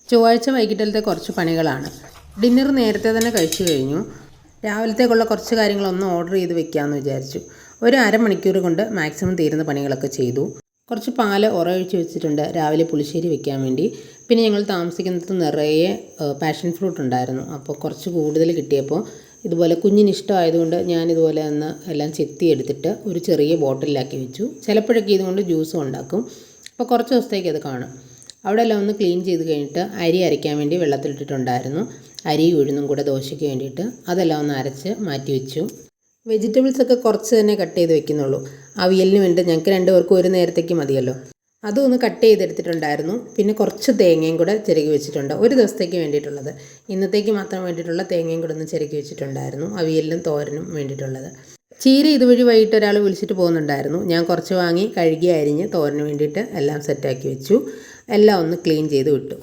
ചൊവ്വാഴ്ച വൈകിട്ടത്തെ കുറച്ച് പണികളാണ്. ഡിന്നർ നേരത്തെ തന്നെ കഴിച്ചു കഴിഞ്ഞു. രാവിലത്തേക്കുള്ള കുറച്ച് കാര്യങ്ങളൊന്ന് ഓർഡർ ചെയ്ത് വെക്കാമെന്ന് വിചാരിച്ചു. ഒരു അരമണിക്കൂർ കൊണ്ട് മാക്സിമം തീരുന്ന പണികളൊക്കെ ചെയ്തു. കുറച്ച് പാല് ഉറയൊഴിച്ച് വെച്ചിട്ടുണ്ട് രാവിലെ പുളിശ്ശേരി വെക്കാൻ വേണ്ടി. പിന്നെ ഞങ്ങൾ താമസിക്കുന്നത് നിറയെ പാഷൻ ഫ്രൂട്ട് ഉണ്ടായിരുന്നു. അപ്പോൾ കുറച്ച് കൂടുതൽ കിട്ടിയപ്പോൾ ഇതുപോലെ കുഞ്ഞിന് ഇഷ്ടമായതുകൊണ്ട് ഞാനിതുപോലെ ഒന്ന് എല്ലാം ചെത്തി എടുത്തിട്ട് ഒരു ചെറിയ ബോട്ടിലാക്കി വെച്ചു. ചിലപ്പോഴൊക്കെ ഇതുകൊണ്ട് ജ്യൂസും ഉണ്ടാക്കും. അപ്പോൾ കുറച്ച് ദിവസത്തേക്ക് അത് കാണും. അവിടെ എല്ലാം ഒന്ന് ക്ലീൻ ചെയ്ത് കഴിഞ്ഞിട്ട് അരി അരയ്ക്കാൻ വേണ്ടി വെള്ളത്തിലിട്ടിട്ടുണ്ടായിരുന്നു. അരി ഉഴുന്നും കൂടെ ദോശയ്ക്ക് വേണ്ടിയിട്ട് അതെല്ലാം ഒന്ന് അരച്ച് മാറ്റി വെച്ചു. വെജിറ്റബിൾസൊക്കെ കുറച്ച് തന്നെ കട്ട് ചെയ്ത് വെക്കുന്നുള്ളൂ. അവിയലിന് വേണ്ടി ഞങ്ങൾക്ക് രണ്ടുപേർക്കും ഒരു നേരത്തേക്ക് മതിയല്ലോ. അതും ഒന്ന് കട്ട് ചെയ്തെടുത്തിട്ടുണ്ടായിരുന്നു. പിന്നെ കുറച്ച് തേങ്ങയും കൂടെ ചിരകി വെച്ചിട്ടുണ്ട്, ഒരു ദിവസത്തേക്ക് വേണ്ടിയിട്ടുള്ളത്. ഇന്നത്തേക്ക് മാത്രം വേണ്ടിയിട്ടുള്ള തേങ്ങയും കൂടെ ഒന്ന് ചിരകി വെച്ചിട്ടുണ്ടായിരുന്നു, അവിയലിനും തോരനും വേണ്ടിയിട്ടുള്ളത്. ചീര ഇതുവഴി വൈകിട്ട് ഒരാൾ വിളിച്ചിട്ട് പോകുന്നുണ്ടായിരുന്നു. ഞാൻ കുറച്ച് വാങ്ങി കഴുകി അരിഞ്ഞ് തോരന് വേണ്ടിയിട്ട് എല്ലാം സെറ്റാക്കി വെച്ചു. എല്ലാം ഒന്ന് ക്ലീൻ ചെയ്ത് വിട്ടു.